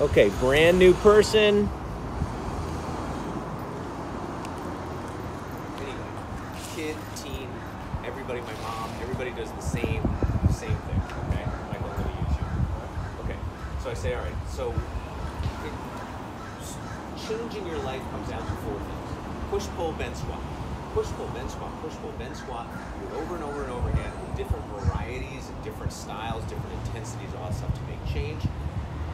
Okay, brand new person. Anyway, kid, teen, everybody, my mom, everybody does the same thing, okay? Michael, I'm gonna use you. Okay, so I say, all right, so changing your life comes down to 4 things. Push, pull, bend, squat. Push, pull, bend, squat. Push, pull, bend, squat. Do it over and over and over again with different varieties and different styles, different intensities, all that stuff to make change.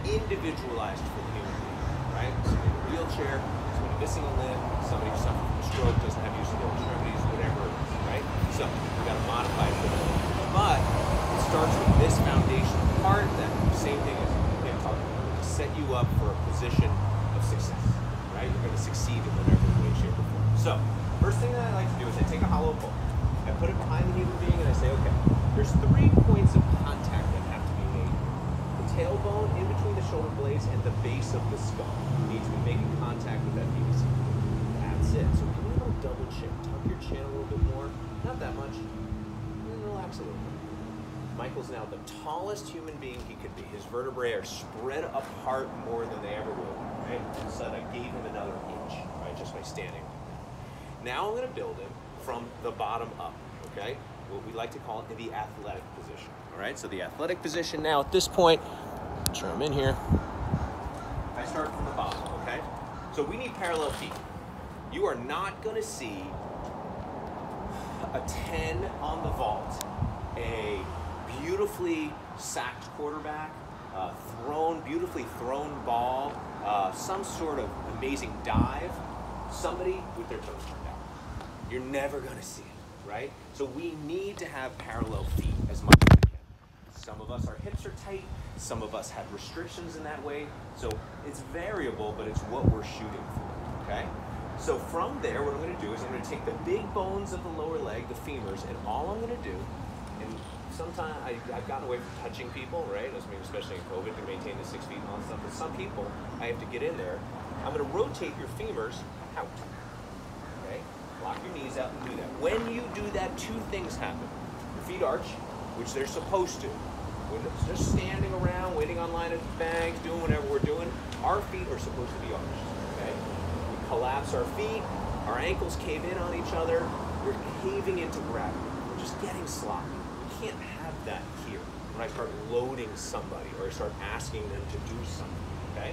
Individualized for the human being, right? Somebody in a wheelchair, somebody missing a limb, somebody who suffers from a stroke, doesn't have use of their extremities, whatever it is, right? So we got to modify it for them. But it starts with this foundational part that same thing as I'm talking about, to set you up for a position of success, right? You're going to succeed in whatever way, shape, or form. So first thing that I like to do is I take a hollow pole, I put it behind the human being, and I say, okay, there's 3 points of contact that have to be made. Tailbone in between the shoulder blades and the base of the skull needs to be making contact with that PVC. That's it. So give me a little double chin. Tuck your chin a little bit more. Not that much. And then relax a little bit. Michael's now the tallest human being he could be. His vertebrae are spread apart more than they ever will. Right? So I gave him another inch, right, just by standing. Now I'm going to build him from the bottom up. Okay? What we like to call it the athletic position. All right? So the athletic position now at this point. Sure, I'm in here. I start from the bottom, okay? So we need parallel feet. You are not going to see a 10 on the vault, a beautifully sacked quarterback, beautifully thrown ball, some sort of amazing dive, somebody with their toes turned out. You're never going to see it, right? So we need to have parallel feet as much as we can. Some of us, our hips are tight. Some of us have restrictions in that way. So it's variable, but it's what we're shooting for, okay? So from there, what I'm going to do is I'm going to take the big bones of the lower leg, the femurs, and all I'm going to do, and sometimes I've gotten away from touching people, right? Especially in COVID to maintain the 6 feet and all that stuff. But some people, I have to get in there. I'm going to rotate your femurs out, okay? Lock your knees out and do that. When you do that, 2 things happen. Your feet arch, which they're supposed to. When it's just standing around, waiting online at the bank, doing whatever we're doing, our feet are supposed to be arched, okay? We collapse our feet, our ankles cave in on each other, we're caving into gravity. We're just getting sloppy. We can't have that here when I start loading somebody or I start asking them to do something, okay?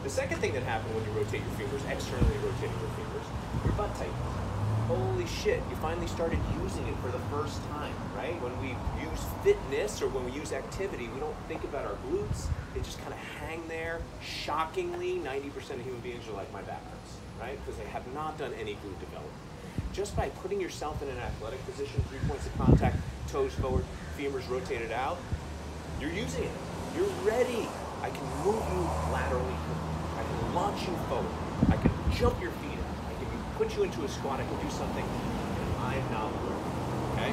The second thing that happens when you rotate your femurs, externally rotating your femurs, your butt tightens. Holy shit, you finally started using it for the first time, right? When we use fitness or when we use activity, we don't think about our glutes. They just kind of hang there. Shockingly, 90% of human beings are like, my back hurts, right? Because they have not done any glute development. Just by putting yourself in an athletic position, 3 points of contact, toes forward, femurs rotated out, you're using it. You're ready. I can move you laterally. I can launch you forward. I can jump your feet out. I can put you into a squat. I can do something, and I'm not working. Okay?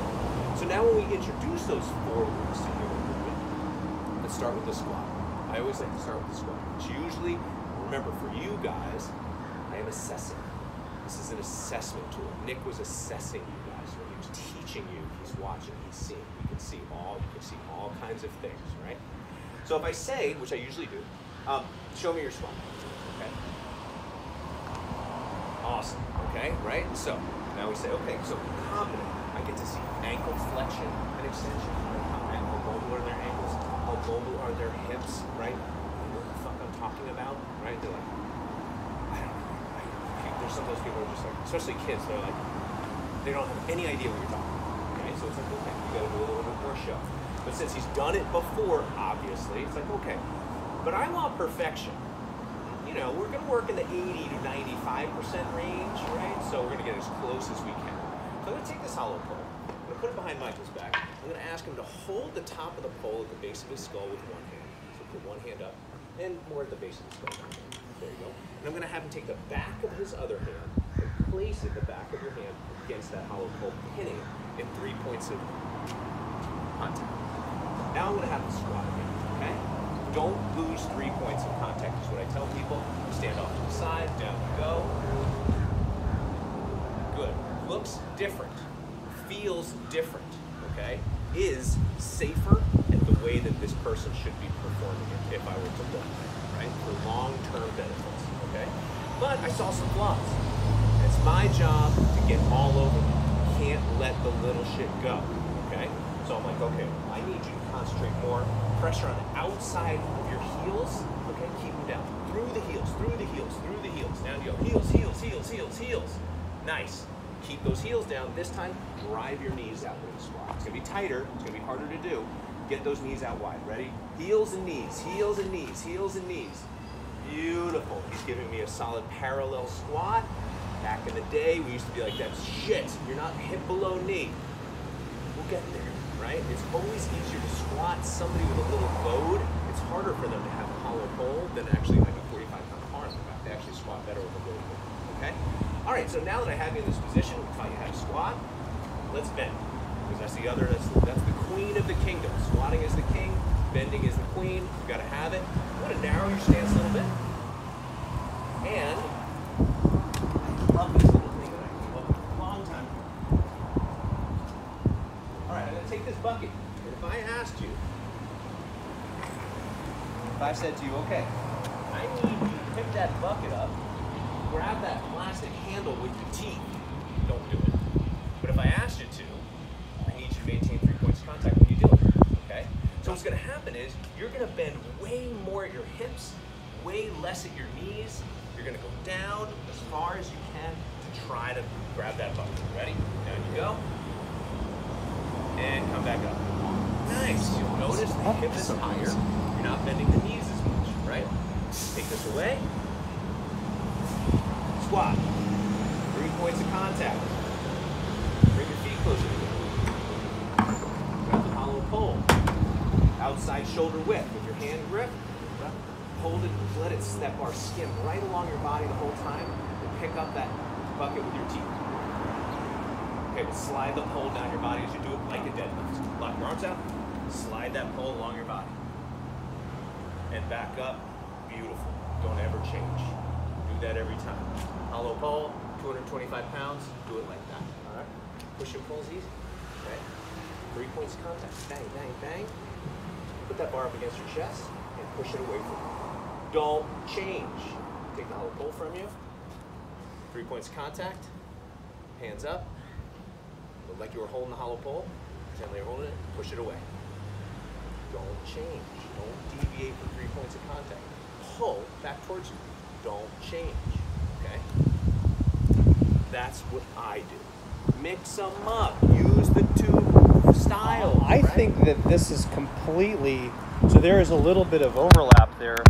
So now when we introduce those 4 moves to human movement, let's start with the squat. I always like to start with the squat. It's usually, remember, for you guys, I am assessing. This is an assessment tool. Nick was assessing you guys. When he was teaching you, he's watching, he's seeing. You can see all kinds of things, right? So if I say, which I usually do, show me your squat. Okay? Awesome. Okay, right? So now we say, okay, so confident. I get to see ankle flexion and extension. Right? How mobile are their ankles? How mobile are their hips? Right? You know what the fuck I'm talking about? Right? They're like, I don't know. There's some of those people who are just like, especially kids, they're like, they don't have any idea what you're talking about. Okay? So it's like, okay, you gotta do a little bit more show. But since he's done it before, obviously, it's like, okay. But I want perfection. You know, we're gonna work in the 80 to 95% range, right? So we're gonna get as close as we can. So I'm gonna take this hollow pole, I'm gonna put it behind Michael's back. I'm gonna ask him to hold the top of the pole at the base of his skull with one hand. So put one hand up, and more at the base of his skull. There you go. And I'm gonna have him take the back of his other hand and place it, the back of your hand, against that hollow pole, pinning in 3 points of contact. Now I'm gonna have him squat again, okay? Don't lose 3 points of contact is what I tell people. Stand off to the side, down you go. Good. Looks different, feels different, okay? Is safer and the way that this person should be performing it if I were to look, right? For long-term benefits, okay? But I saw some flaws. It's my job to get all over them. Can't let the little shit go, okay? So I'm like, okay, I need you to concentrate more pressure on the outside of your heels, okay? Keep them down. Through the heels, through the heels, through the heels. Now you go heels, heels, heels, heels, heels. Nice. Keep those heels down. This time, drive your knees out with the squat. It's gonna be tighter, it's gonna be harder to do. Get those knees out wide. Ready? Heels and knees, heels and knees, heels and knees. Beautiful. He's giving me a solid parallel squat. Back in the day, we used to be like, that's shit. You're not hip below knee. We'll get there, right? It's always easier to squat somebody with a little load. It's harder for them to have a hollow pole than actually like a 45-pound bar in the back. They actually squat better with a load, okay? All right, so now that I have you in this position, we taught you how to squat, let's bend. Because that's the queen of the kingdom. Squatting is the king, bending is the queen. You gotta have it. You wanna narrow your stance a little bit. And I love this little thing that I came up with a long time ago. All right, I'm gonna take this bucket. And if I asked you, if I said to you, okay, I need you to pick that bucket up, grab that plastic handle with your teeth. Don't do it. But if I asked you to, I need you to maintain 3 points of contact when you do it, okay? So what's gonna happen is you're gonna bend way more at your hips, way less at your knees. You're gonna go down as far as you can to try to grab that bucket. Ready? Down you go. And come back up. Nice. You'll notice the hip is higher. You're not bending the knees as much, right? Take this away. Squat. 3 points of contact. Bring your feet closer together. Grab the hollow pole. Outside shoulder width with your hand grip. Hold it, let it step or skim right along your body the whole time and pick up that bucket with your teeth. Okay, but slide the pole down your body as you do it like a deadlift. Lock your arms out, slide that pole along your body. And back up, beautiful. Don't ever change. Do that every time. Hollow pole, 225 pounds, do it like that, all right? Push and pull's easy, okay? 3 points of contact, bang, bang, bang. Put that bar up against your chest and push it away from you. Don't change. Take the hollow pole from you. 3 points of contact, hands up. Look like you were holding the hollow pole. Pretend like you're holding it, push it away. Don't change. Don't deviate from 3 points of contact. Pull back towards you. Don't change, okay? That's what I do. Mix them up. Use the two styles. I think that this is completely, so there is a little bit of overlap there.